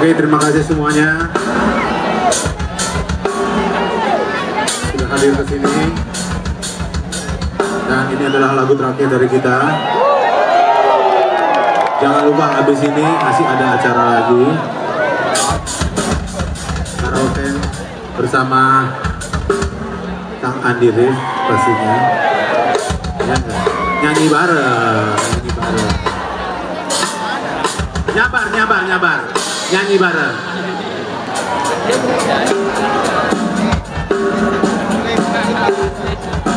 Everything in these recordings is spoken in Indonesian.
Oke, terima kasih semuanya sudah hadir ke sini. Dan ini adalah lagu terakhir dari kita. Jangan lupa habis ini masih ada acara lagi. Karaoke bersama Kang Andi Rif pastinya. Ya, nyanyi bareng, nyabar, nyanyi bareng.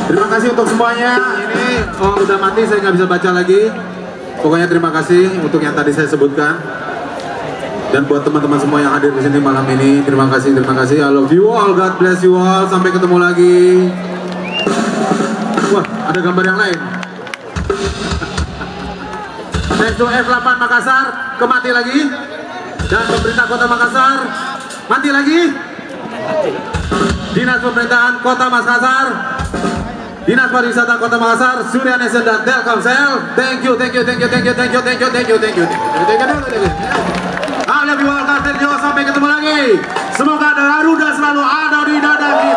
Terima kasih untuk semuanya. Ini udah mati, saya nggak bisa baca lagi. Pokoknya terima kasih untuk yang tadi saya sebutkan. Dan buat teman-teman semua yang hadir di sini malam ini, terima kasih. I love you all, God bless you all. Sampai ketemu lagi. Wah, ada gambar yang lain. Next to F8 Makassar, kemati lagi. Dan pemerintah Kota Makassar, mati lagi. Dinas Pemerintahan Kota Makassar, Dinas Pariwisata Kota Makassar, Surya Nation dan Telkomsel. Thank you. I love you all, sampai ketemu lagi. Semoga Garuda selalu ada di dada kita.